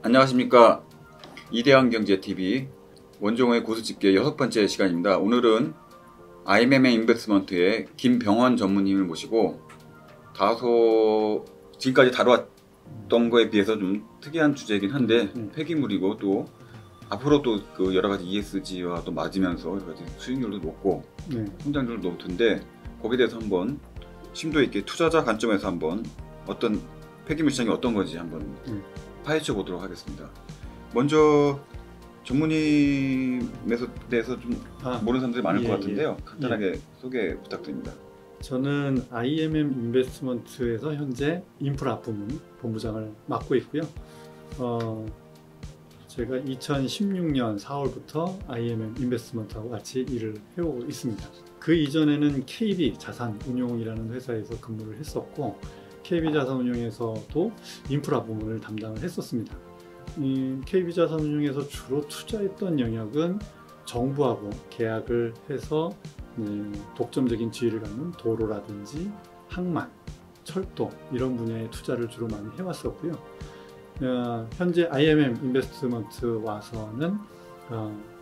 안녕하십니까. 이대한경제TV 원종호의 고수집계 6번째 시간입니다. 오늘은 IMM 인베스트먼트의 김병원 전무님을 모시고 다소 지금까지 다루었던 거에 비해서 좀 특이한 주제이긴 한데 폐기물이고 또 앞으로 또 그 여러 가지 ESG와 또 맞으면서 여러 가지 수익률도 높고 성장률도 높은데 거기에 대해서 한번 심도 있게 투자자 관점에서 한번 어떤 폐기물 시장이 어떤 건지 한번 파헤쳐 보도록 하겠습니다. 먼저 전무님에 대해서 좀 모르는 사람들이 많을 것 같은데요. 간단하게 소개 부탁드립니다. 저는 IMM 인베스트먼트에서 현재 인프라 부문 본부장을 맡고 있고요. 제가 2016년 4월부터 IMM 인베스트먼트하고 같이 일을 해오고 있습니다. 그 이전에는 KB 자산운용이라는 회사에서 근무를 했었고 KB 자산운용에서도 인프라 부문을 담당을 했었습니다. KB 자산운용에서 주로 투자했던 영역은 정부하고 계약을 해서 독점적인 지위를 갖는 도로라든지 항만, 철도 이런 분야의 투자를 주로 많이 해왔었고요. 현재 IMM 인베스트먼트 와서는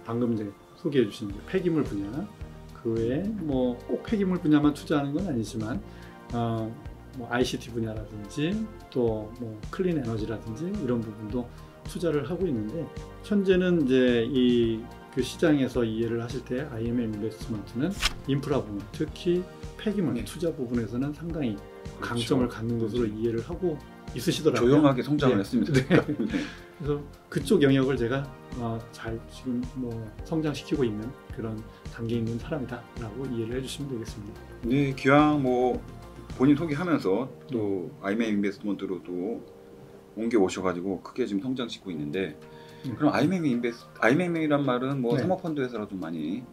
방금 이제 소개해 주신 폐기물 분야, 그 외에 뭐 꼭 폐기물 분야만 투자하는 건 아니지만 뭐 ICT 분야라든지 또 뭐 클린 에너지라든지 이런 부분도 투자를 하고 있는데, 현재는 이제 그 시장에서 이해를 하실 때 IMM 인베스트먼트는 인프라 부분, 특히 폐기물 투자 부분에서는 상당히 강점을 갖는 것으로 이해를 하고 있으시더라고요. 조용하게 성장을 했습니다. 그래서 그쪽 영역을 제가 잘 지금 뭐 성장시키고 있는 그런 단계에 있는 사람이다라고 이해를 해주시면 되겠습니다. 네, 기왕 뭐 본인 소개하면서 또 IMM 인베스트먼트로 또 옮겨 오셔가지고 크게 지금 성장시키고 있는데, 그럼 IMM이란 말은 뭐 사모펀드 회사로 좀 많이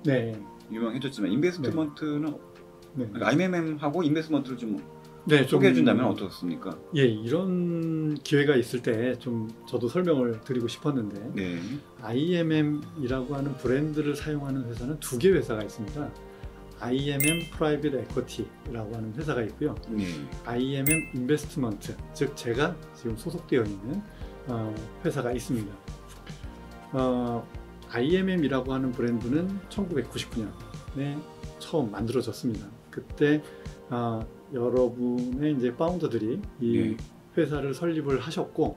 유명해졌지만 인베스트먼트는 그러니까 IMM하고 인베스트먼트를 좀 소개해 준다면 어떻습니까? 예, 이런 기회가 있을 때 좀 저도 설명을 드리고 싶었는데, IMM이라고 하는 브랜드를 사용하는 회사는 두 개 회사가 있습니다. IMM 프라이빗 에쿼티라고 하는 회사가 있고요. IMM 인베스트먼트, 즉 제가 지금 소속되어 있는 회사가 있습니다. IMM이라고 하는 브랜드는 1999년에 처음 만들어졌습니다. 그때 여러분의 이제 파운더들이 이 회사를 설립을 하셨고,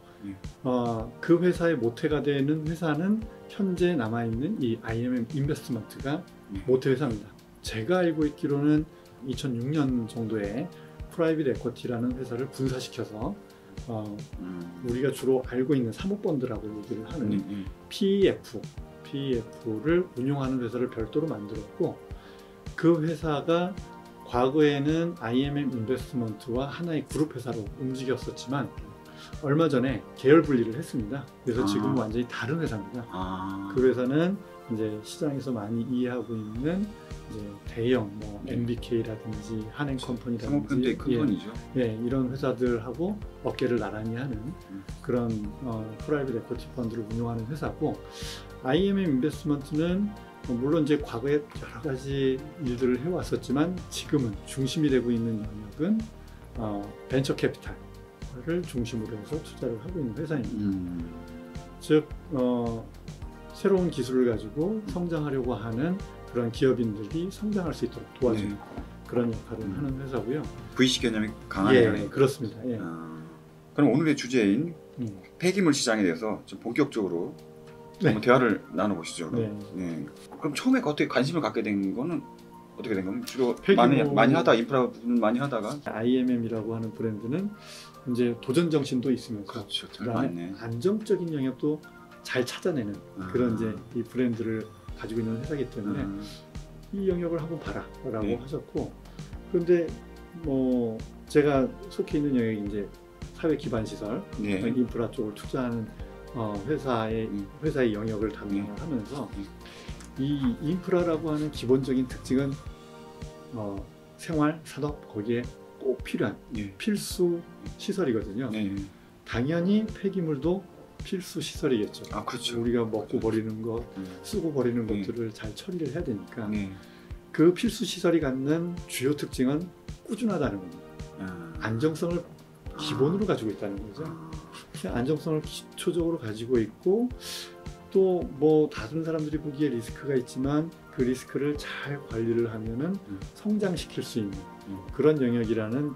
그 회사의 모태가 되는 회사는 현재 남아있는 이 IMM 인베스트먼트가 모태 회사입니다. 제가 알고 있기로는 2006년 정도에 프라이빗 에쿼티라는 회사를 분사시켜서 우리가 주로 알고 있는 사모펀드라고 얘기를 하는 PEF를 운용하는 회사를 별도로 만들었고, 그 회사가 과거에는 IMM 인베스트먼트와 하나의 그룹 회사로 움직였었지만 얼마 전에 계열 분리를 했습니다. 그래서 지금 완전히 다른 회사입니다. 그 회사는 이제 시장에서 많이 이해하고 있는 이제 대형 뭐 MBK라든지 한행컴퍼니라든지 사모펀드의 큰 돈이죠. 이런 회사들하고 어깨를 나란히 하는 그런 프라이빗 에쿼티 펀드를 운영하는 회사고, IMM 인베스트먼트는 물론 이제 과거에 여러 가지 일들을 해왔었지만 지금은 중심이 되고 있는 영역은 벤처 캐피탈을 중심으로 해서 투자를 하고 있는 회사입니다. 즉 새로운 기술을 가지고 성장하려고 하는 그런 기업인들이 성장할 수 있도록 도와주는 그런 역할을 하는 회사고요. VC 개념이 강하네요. 그렇습니다. 그럼 오늘의 주제인 폐기물 시장에 대해서 좀 본격적으로 한번 대화를 나눠보시죠. 그럼 처음에 어떻게 관심을 갖게 된 거는 어떻게 된 겁니까? 주로 많이 하다 인프라 부분 많이 하다가 IMM이라고 하는 브랜드는 이제 도전 정신도 있으면서 그다음에 안정적인 영역도 잘 찾아내는 그런 이제 이 브랜드를 가지고 있는 회사이기 때문에 이 영역을 한번 봐라라고 하셨고, 그런데 뭐 제가 속해 있는 영역이 이제 사회 기반 시설, 인프라 쪽을 투자하는 회사의 영역을 담당을 하면서 이 인프라라고 하는 기본적인 특징은 생활, 산업 거기에 꼭 필요한 필수 시설이거든요. 당연히 폐기물도 필수 시설이겠죠. 그렇죠. 우리가 먹고 버리는 것, 쓰고 버리는 것들을 잘 처리를 해야 되니까 그 필수 시설이 갖는 주요 특징은 꾸준하다는 겁니다. 안정성을 기본으로 가지고 있다는 거죠. 안정성을 기초적으로 가지고 있고 또 뭐 다른 사람들이 보기에 리스크가 있지만 그 리스크를 잘 관리를 하면은 성장시킬 수 있는 그런 영역이라는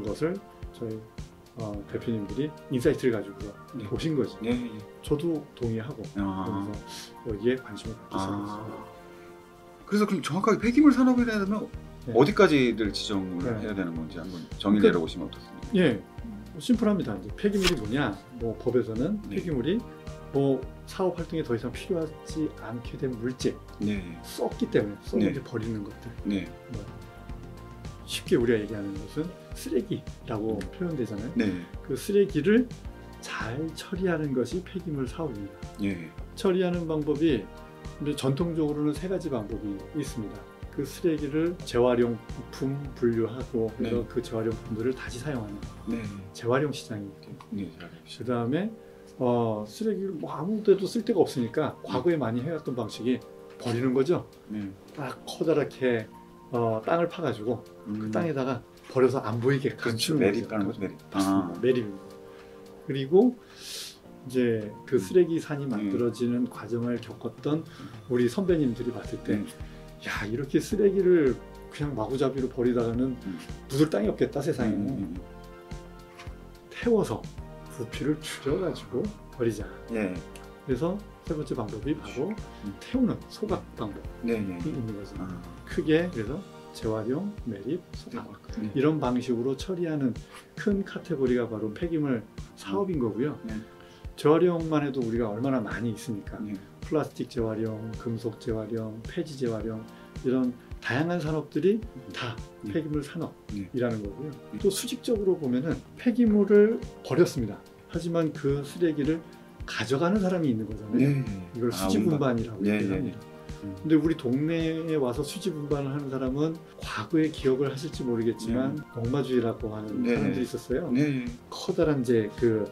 것을 저희 대표님들이 인사이트를 가지고 네. 보신 거죠. 네. 저도 동의하고 그래서 여기에 관심을 갖기 시작했습니다. 그래서 그럼 정확하게 폐기물 산업이라면 네. 어디까지를 지정을 네. 해야 되는 건지 한번 정의 내려보시면 어떻습니까? 예, 심플합니다. 이제 폐기물이 뭐냐? 뭐 법에서는 네. 폐기물이 뭐 사업 활동에 더 이상 필요하지 않게 된 물질, 네. 썼기 때문에 썩는데 네. 버리는 것들. 네. 뭐 쉽게 우리가 얘기하는 것은 쓰레기라고 표현되잖아요. 네. 그 쓰레기를 잘 처리하는 것이 폐기물 사업입니다. 네. 처리하는 방법이 근데 전통적으로는 세 가지 방법이 있습니다. 그 쓰레기를 재활용품 분류하고 그래서 네. 그 재활용품들을 다시 사용하는 네. 재활용 시장이 있고 네. 그 다음에 쓰레기를 뭐 아무 데도 쓸 데가 없으니까 과거에 많이 해왔던 방식이 버리는 거죠. 네. 딱 커다랗게 땅을 파가지고 그 땅에다가 버려서 안 보이게 그렇죠. 감추는 매립하는 거죠. 거죠. 매립. 맞습니다. 매립입니다. 그리고 이제 그 쓰레기 산이 만들어지는 과정을 겪었던 우리 선배님들이 봤을 때 야, 이렇게 쓰레기를 그냥 마구잡이로 버리다가는 묻을 땅이 없겠다 세상에. 태워서 부피를 줄여가지고 버리자. 예. 그래서 세 번째 방법이 바로 태우는 소각 방법이 네. 네. 있는 거죠. 크게 그래서 재활용, 매립, 소각 네. 이런 방식으로 처리하는 큰 카테고리가 바로 폐기물 사업인 거고요. 네. 재활용만 해도 우리가 얼마나 많이 있으니까 네. 플라스틱 재활용, 금속 재활용, 폐지 재활용 이런 다양한 산업들이 다 폐기물 산업이라는 거고요. 또 수직적으로 보면은 폐기물을 버렸습니다. 하지만 그 쓰레기를 가져가는 사람이 있는 거잖아요. 네. 이걸 수지분반이라고 네, 얘기를 네, 합니다. 근데 우리 동네에 와서 수지분반을 하는 사람은 과거에 기억을 하실지 모르겠지만 농마주의라고 하는 네. 사람들이 있었어요. 네. 커다란 이제 그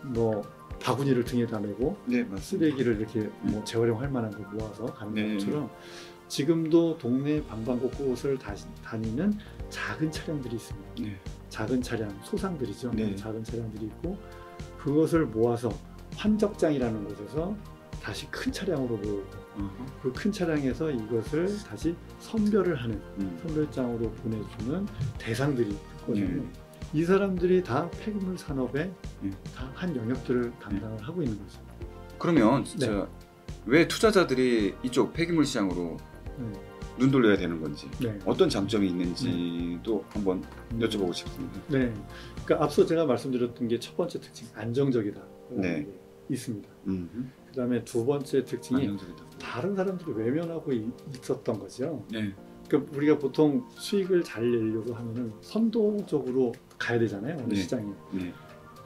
뭐 바구니를 등에다 메고 네. 맞습니다. 쓰레기를 이렇게 뭐 재활용할 만한 거 모아서 가는 네. 것처럼 지금도 동네 방방곡곡을 다니는 작은 차량들이 있습니다. 네. 작은 차량, 소상들이죠. 네. 작은 차량들이 있고 그것을 모아서 환적장이라는 곳에서 다시 큰 차량으로 모으고 그 큰 차량에서 이것을 다시 선별을 하는 선별장으로 보내주는 대상들이 있거든요. 이 사람들이 다 폐기물 산업의 다 한 영역들을 담당을 하고 있는 거죠. 그러면 진짜 왜 투자자들이 이쪽 폐기물 시장으로 눈 돌려야 되는 건지 어떤 장점이 있는지도 한번 여쭤보고 싶습니다. 네, 그러니까 앞서 제가 말씀드렸던 게 첫 번째 특징 안정적이다. 네. 있습니다. 그 다음에 두 번째 특징이 안정적이다. 다른 사람들이 외면하고 있었던 거죠. 네. 그러니까 우리가 보통 수익을 잘 내려고 하면은 선도적으로 가야 되잖아요. 어느 네. 시장에. 네.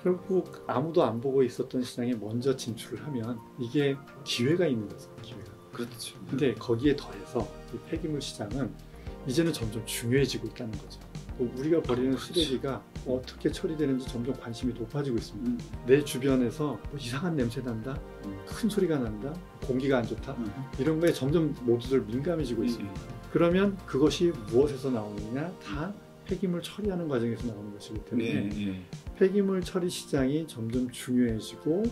결국 아무도 안 보고 있었던 시장에 먼저 진출을 하면 이게 기회가 있는 거죠. 기회가. 그렇죠. 근데 거기에 더해서 이 폐기물 시장은 이제는 점점 중요해지고 있다는 거죠. 우리가 버리는 쓰레기가 어떻게 처리되는지 점점 관심이 높아지고 있습니다. 내 주변에서 뭐 이상한 냄새 난다, 큰 소리가 난다, 공기가 안 좋다 이런 거에 점점 모두들 민감해지고 있습니다. 그러면 그것이 무엇에서 나오느냐? 다 폐기물 처리하는 과정에서 나오는 것이기 때문에 폐기물 처리 시장이 점점 중요해지고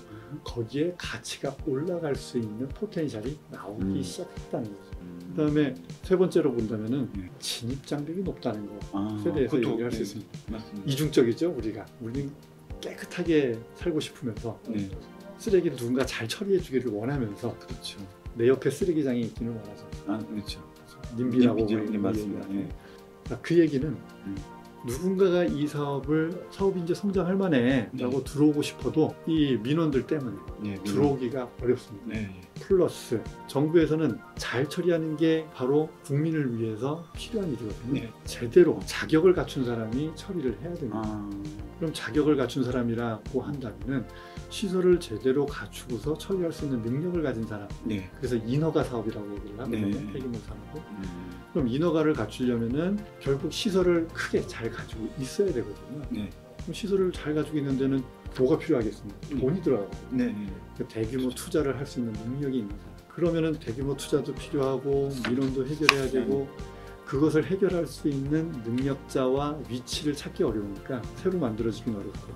거기에 가치가 올라갈 수 있는 포텐셜이 나오기 시작했다는 거죠. 그 다음에 세 번째로 본다면은 진입 장벽이 높다는 것에 대해서 얘기할 수 있습니다. 맞습니다. 이중적이죠. 우리는 깨끗하게 살고 싶으면서 쓰레기를 누군가 잘 처리해 주기를 원하면서 그렇죠. 내 옆에 쓰레기장이 있기는 원하죠. 그렇죠. 님비라고 맞습니다. 그 얘기는 누군가가 이 사업이 이제 성장할 만해 라고 들어오고 싶어도 이 민원들 때문에 들어오기가 어렵습니다. 플러스 정부에서는 잘 처리하는 게 바로 국민을 위해서 필요한 일이거든요. 제대로 자격을 갖춘 사람이 처리를 해야 됩니다. 그럼 자격을 갖춘 사람이라고 한다면 시설을 제대로 갖추고서 처리할 수 있는 능력을 가진 사람. 그래서 인허가 사업이라고 얘기를 하거든요. 폐기물 산업은. 그럼 인허가를 갖추려면은 결국 시설을 크게 잘 가지고 있어야 되거든요. 그럼 시설을 잘 가지고 있는 데는 뭐가 필요하겠습니까? 돈이 들어가거든요. 대규모 투자를 할 수 있는 능력이 있는 사람. 그러면은 대규모 투자도 필요하고 민원도 해결해야 되고 그것을 해결할 수 있는 능력자와 위치를 찾기 어려우니까 새로 만들어지긴 어렵고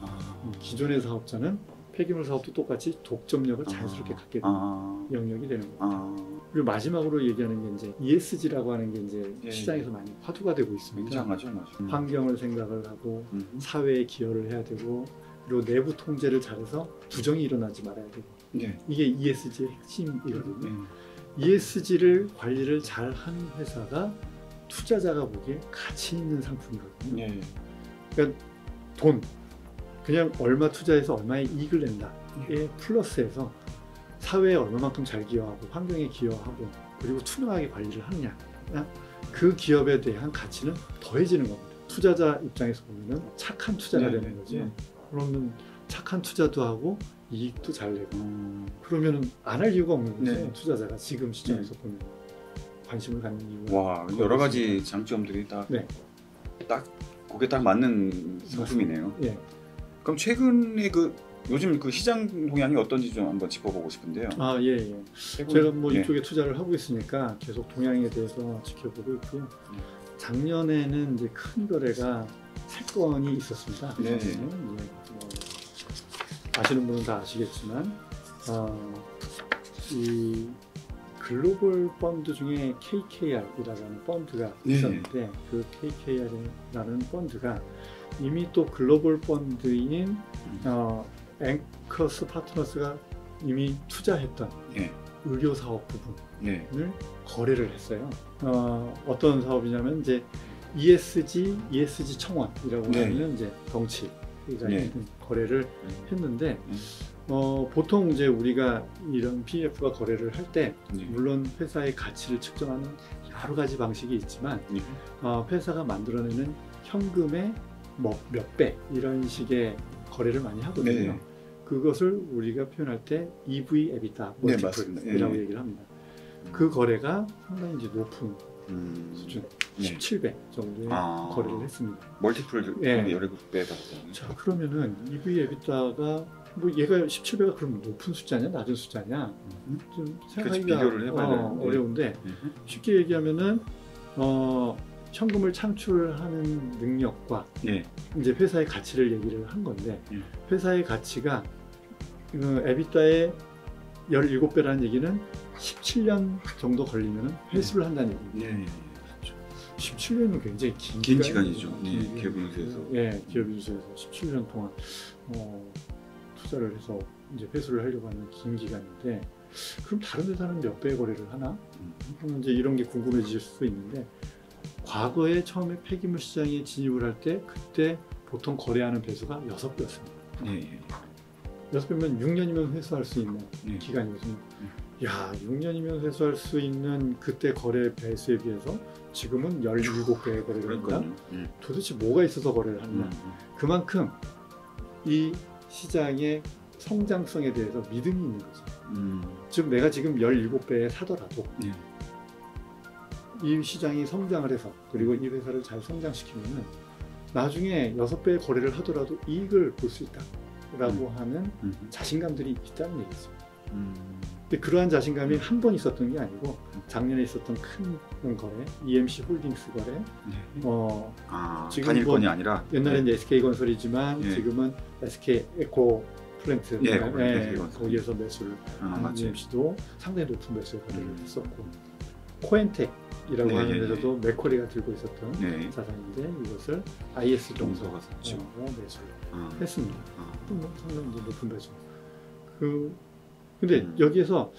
기존의 사업자는 폐기물 사업도 똑같이 독점력을 자연스럽게 갖게 되는 영역이 되는 거예요. 그리고 마지막으로 얘기하는 게 이제 ESG라고 하는 게 이제 예. 시장에서 많이 화두가 되고 있습니다. 굉장하죠. 환경을 생각을 하고 사회에 기여를 해야 되고 그리고 내부 통제를 잘해서 부정이 일어나지 말아야 되고 네. 이게 ESG의 핵심이거든요. ESG를 관리를 잘하는 회사가 투자자가 보기에 가치 있는 상품이거든요. 네. 그러니까 돈 그냥 얼마 투자해서 얼마의 이익을 낸다에 플러스해서 사회에 얼마만큼 잘 기여하고 환경에 기여하고 그리고 투명하게 관리를 하느냐 그 기업에 대한 가치는 더해지는 겁니다. 투자자 입장에서 보면 착한 투자가 네, 되는 거죠. 네. 그러면 착한 투자도 하고 이익도 잘 내고 그러면 안 할 이유가 없는 거죠. 네. 투자자가 지금 시장에서 보면 관심을 갖는 이유가 와, 여러 가지 장점들이 다 네. 딱 거기에 딱 맞는 상품이네요. 예. 그럼 최근에 요즘 시장 동향이 어떤지 좀 한번 짚어보고 싶은데요. 예. 제가 뭐 이쪽에 투자를 하고 있으니까 계속 동향에 대해서 지켜보고 있고요. 작년에는 이제 큰 거래가 3건이 있었습니다. 네. 뭐 아시는 분은 다 아시겠지만 이 글로벌 펀드 중에 KKR이라는 펀드가 있었는데 그 KKR이라는 펀드가 이미 또 글로벌 펀드인 앵커스 파트너스가 이미 투자했던 의료 사업 부분을 거래를 했어요. 어떤 사업이냐면 이제 ESG 청원이라고 하는 이제 덩치가 있는 거래를 했는데 보통 이제 우리가 이런 PEF가 거래를 할 때 물론 회사의 가치를 측정하는 여러 가지 방식이 있지만 회사가 만들어내는 현금의 뭐 몇 배 이런 식의 거래를 많이 하거든요. 그것을 우리가 표현할 때 EV, EBITDA, 멀티플이라고 얘기를 합니다. 그 거래가 상당히 이제 높은 수준, 17배 정도의 거래를 했습니다. 멀티플 17배다. 자, 그러면은 EV, EBITDA가 뭐 얘가 17배가 그럼 높은 숫자냐, 낮은 숫자냐 좀 생각하기가 비교를 해봐야 어려운데 쉽게 얘기하면은 현금을 창출하는 능력과 이제 회사의 가치를 얘기를 한 건데 회사의 가치가 에비타의 17배라는 얘기는 17년 정도 걸리면 회수를 한다는 얘기입니다. 17년은 굉장히 긴 시간이죠. 기업 인수에서. 기업 인수에서 17년 동안 투자를 해서 이제 회수를 하려고 하는 긴 기간인데 그럼 다른 회사는 몇 배의 거래를 하나? 이제 이런 게 궁금해질 수 있는데 과거에 처음에 폐기물 시장에 진입을 할 때 그때 보통 거래하는 배수가 6배였습니다. 6배면 6년이면 회수할 수 있는 기간이거든요. 야, 6년이면 회수할 수 있는 그때 거래 배수에 비해서 지금은 17배의 거래를 한다? 도대체 뭐가 있어서 거래를 하느냐? 그만큼 이 시장의 성장성에 대해서 믿음이 있는 거죠. 즉 내가 지금 17배에 사더라도 이 시장이 성장을 해서 그리고 이 회사를 잘 성장시키면 나중에 6배의 거래를 하더라도 이익을 볼 수 있다라고 하는 자신감들이 있다는 얘기죠. 근데 그러한 자신감이 한 번 있었던 게 아니고 작년에 있었던 큰 거래, EMC 홀딩스 거래, 지금 단일권이 아니라 옛날에는 SK건설이지만 지금은 SK 에코 플랜트 거기에서 매수를 EMC도 상당히 높은 매수의 거래를 했었고 코엔텍이라고 하는 데서도 맥쿼리가 들고 있었던 자산인데 이것을 IS 동서가 매수를 했습니다. 상당히 높은 매수. 근데 여기에서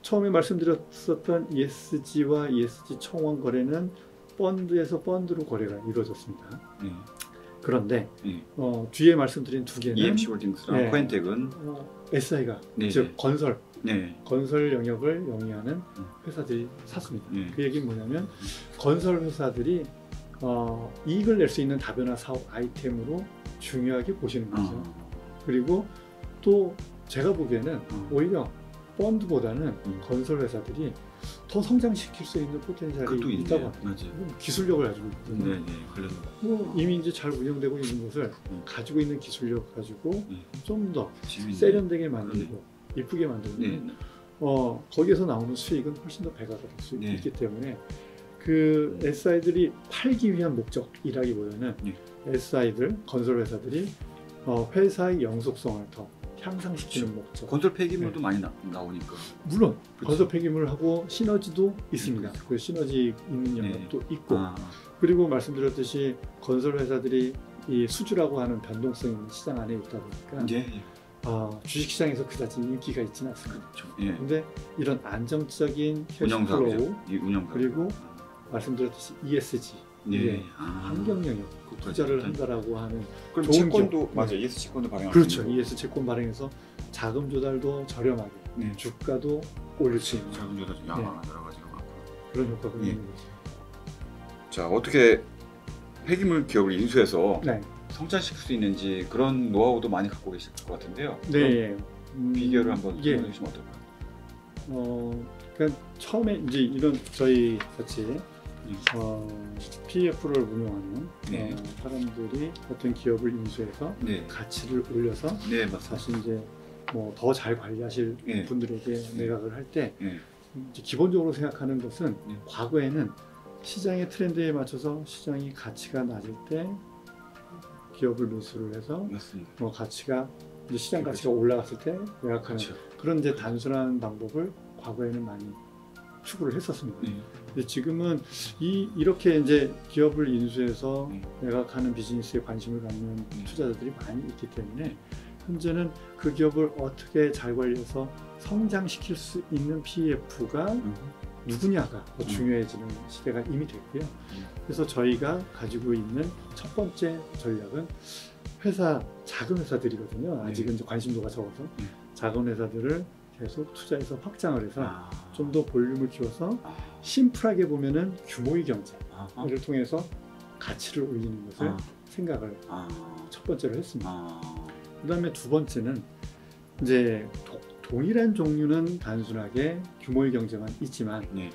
처음에 말씀드렸었던 ESG와 ESG 청원 거래는 펀드에서 펀드로 거래가 이루어졌습니다. 그런데 뒤에 말씀드린 두 개는 EMC 홀딩스랑 코엔텍은 SI가 즉 건설 영역을 영위하는 회사들이 샀습니다. 그 얘기는 뭐냐면 건설 회사들이 이익을 낼 수 있는 다변화 사업 아이템으로 중요하게 보시는 거죠. 그리고 또 제가 보기에는 오히려 펀드보다는 건설 회사들이 더 성장시킬 수 있는 포텐셜이 있다고 합니다. 기술력을 가지고 있거든요. 이미 이제 잘 운영되고 있는 것을 가지고 있는 기술력 가지고 좀 더 세련되게 만들고 이쁘게 만들면 거기에서 나오는 수익은 훨씬 더 배가 될 수 있기 때문에 그 SI들이 팔기 위한 목적이라기보다는 예. SI들, 건설 회사들이 회사의 영속성을 더 향상시키는 목적. 건설 폐기물도 많이 나오니까. 물론 그치. 건설 폐기물하고 시너지도 있습니다. 그치. 그 시너지 있는 영역도 있고 그리고 말씀드렸듯이 건설 회사들이 이 수주라고 하는 변동성 있는 시장 안에 있다 보니까 예. 주식시장에서 그다지 인기가 있지는 않습니다. 그렇죠. 예. 근데 이런 안정적인 운영 캐시플로우 사업이죠. 이 운영 사업. 그리고 말씀드렸듯이 ESG 예. 환경 영역 투자를 한다라고 하는 그럼 좋은 채권도 기업. 맞아. ES 채권도 발행할 그렇죠. 수 있는 ES 채권 발행해서 자금 조달도 저렴하게 네. 주가도 올릴 수 있는 자금 조달 네. 여러 가지가 많고. 그런 효과가 예. 있는 거죠. 자, 어떻게 폐기물 기업을 인수해서 네. 성장시킬 수 있는지 그런 노하우도 많이 갖고 계실 것 같은데요. 네. 비결을 한번 예. 설명해 주시면 어떨까요? 그러니까 처음에 이제 이런 저희 같이 PF를 운영하는 네. 사람들이 어떤 기업을 인수해서 네. 가치를 올려서 네, 맞습니다. 사실 이제 뭐 더 잘 관리하실 네. 분들에게 매각을 할 때 네. 기본적으로 생각하는 것은 네. 과거에는 시장의 트렌드에 맞춰서 시장이 가치가 낮을 때 기업을 매수를 해서 맞습니다. 가치가 이제 시장 가치가 올라갔을 때 매각하는 그렇죠. 그런 이제 단순한 방법을 과거에는 많이 추구를 했었습니다. 네. 근데 지금은 이렇게 이제 기업을 인수해서 네. 매각하는 비즈니스에 관심을 갖는 네. 투자자들이 많이 있기 때문에 현재는 그 기업을 어떻게 잘 관리해서 성장시킬 수 있는 PF가 누구냐가 더 중요해지는 시대가 이미 됐고요. 그래서 저희가 가지고 있는 첫 번째 전략은 작은 회사들이거든요. 아직은 이제 관심도가 적어서 작은 회사들을 계속 투자해서 확장을 해서 좀 더 볼륨을 키워서 심플하게 보면은 규모의 경제를 통해서 가치를 올리는 것을 생각을 첫 번째로 했습니다. 그 다음에 두 번째는 이제 동일한 종류는 단순하게 규모의 경제만 있지만 네.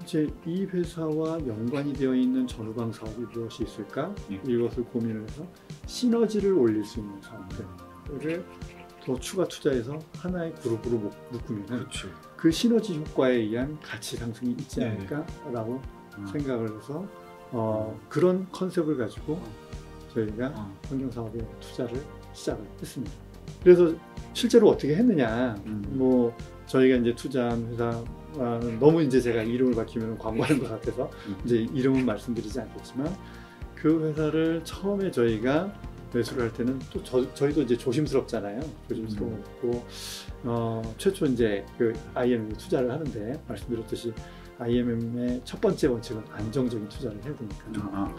이제 이 회사와 연관이 되어 있는 전후방 사업이 무엇이 있을까? 네. 이것을 고민을 해서 시너지를 올릴 수 있는 사업들을 더 추가 투자해서 하나의 그룹으로 묶으면 그렇죠. 그 시너지 효과에 의한 가치 상승이 있지 네. 않을까라고 생각을 해서 그런 컨셉을 가지고 저희가 환경사업에 투자를 시작을 했습니다. 그래서 실제로 어떻게 했느냐, 뭐 저희가 이제 투자한 회사는 너무 이제 제가 이름을 밝히면 광고하는 것 같아서 이제 이름은 말씀드리지 않겠지만 그 회사를 처음에 저희가 매수를 할 때는 또 저희도 이제 조심스럽잖아요. 조심스럽고 최초 이제 그 IMM에 투자를 하는데 말씀드렸듯이 IMM의 첫 번째 원칙은 안정적인 투자를 해야 되니까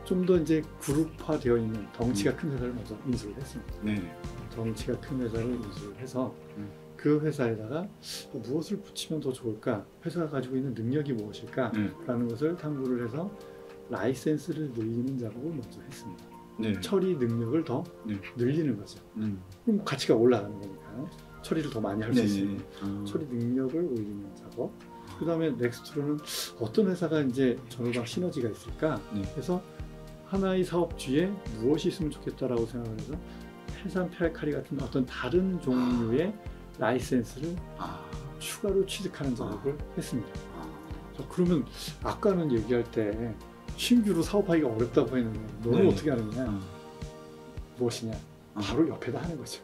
좀 더 이제 그룹화되어 있는 덩치가 큰 회사를 먼저 인수를 했습니다. 네. 덩치가 큰 회사를 인수를 해서 그 회사에다가 무엇을 붙이면 더 좋을까? 회사가 가지고 있는 능력이 무엇일까? 라는 것을 탐구를 해서 라이센스를 늘리는 작업을 먼저 했습니다. 네. 처리 능력을 더 늘리는 거죠. 그럼 가치가 올라가는 거니까 처리를 더 많이 할 수 있으니 처리 능력을 올리는 작업. 그 다음에 넥스트로는 어떤 회사가 이제 전후방 시너지가 있을까? 그래서 하나의 사업 뒤에 무엇이 있으면 좋겠다라고 생각을 해서 해산 페알칼리 같은 어떤 다른 종류의 라이센스를 추가로 취득하는 작업을 했습니다. 그러면 아까는 얘기할 때 신규로 사업하기가 어렵다고 했는데 너는 어떻게 하느냐? 무엇이냐? 바로 옆에다 하는 거죠.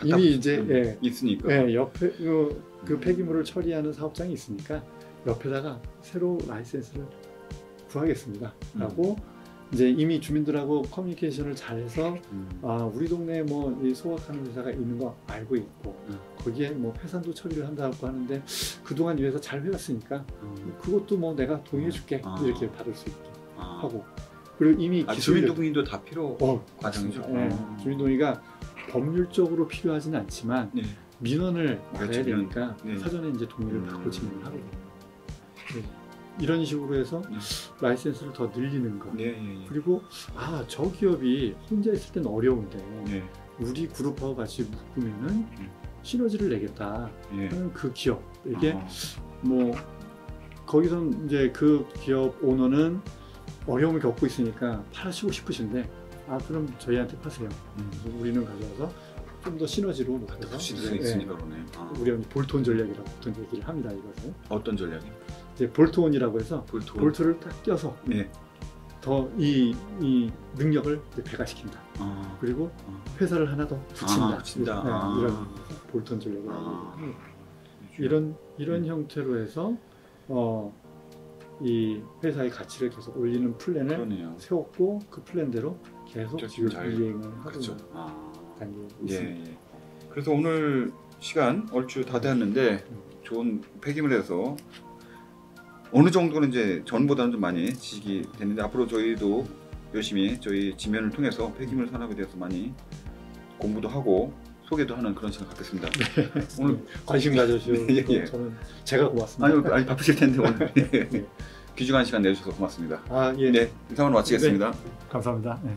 이미 이제 있으니까. 옆에 그 폐기물을 처리하는 사업장이 있으니까 옆에다가 새로 라이센스를 구하겠습니다. 라고 이제 이미 주민들하고 커뮤니케이션을 잘해서 우리 동네에 뭐 소각하는 회사가 있는 거 알고 있고 거기에 뭐 해산도 처리를 한다고 하는데 그동안 이 회사 잘 해왔으니까 그것도 뭐 내가 동의해줄게 이렇게 받을 수 있게 하고 그리고 이미 주민동의도 다 필요 과정이죠. 주민동의가 법률적으로 필요하지는 않지만 민원을 받아야 되니까 사전에 이제 동의를 받고 진행을 하거든요. 이런 식으로 해서 라이센스를 더 늘리는 것. 그리고 저 기업이 혼자 있을 때는 어려운데 우리 그룹하고 같이 묶으면은 시너지를 내겠다 하는 그 기업에게 뭐 거기서 이제 그 기업 오너는 어려움을 겪고 있으니까 팔아치고 싶으신데 그럼 저희한테 파세요. 우리는 가져와서 좀 더 시너지로 높여서 붙일 수 있으니까 그러네. 우리가 볼트온 전략이라고 보통 얘기를 합니다. 이것을 어떤 전략이? 이제 볼트온이라고 해서 볼트온. 볼트를 딱 껴서 예. 더 이 능력을 이제 배가시킨다. 그리고 회사를 하나 더 붙인다. 붙인다. 네, 이런 볼트온 전략이라고 합니다. 이런 형태로 해서 이 회사의 가치를 계속 올리는 플랜을 그러네요. 세웠고 그 플랜대로 계속 지금 잘 이행을 하고 그렇죠. 다니고 예, 있습니다. 예. 그래서 오늘 시간 얼추 다 되었는데 좋은 폐기물 해서 어느 정도는 이제 전보다는 좀 많이 지식이 됐는데 앞으로 저희도 열심히 저희 지면을 통해서 폐기물 산업에 대해서 많이 공부도 하고 소개도 하는 그런 시간 갖겠습니다. 오늘 관심 가져주셔서 예, 예. 저는 제가 고맙습니다. 아니 바쁘실 텐데 오늘 귀중한 시간 내주셔서 고맙습니다. 예. 네, 이상으로 마치겠습니다. 감사합니다. 네.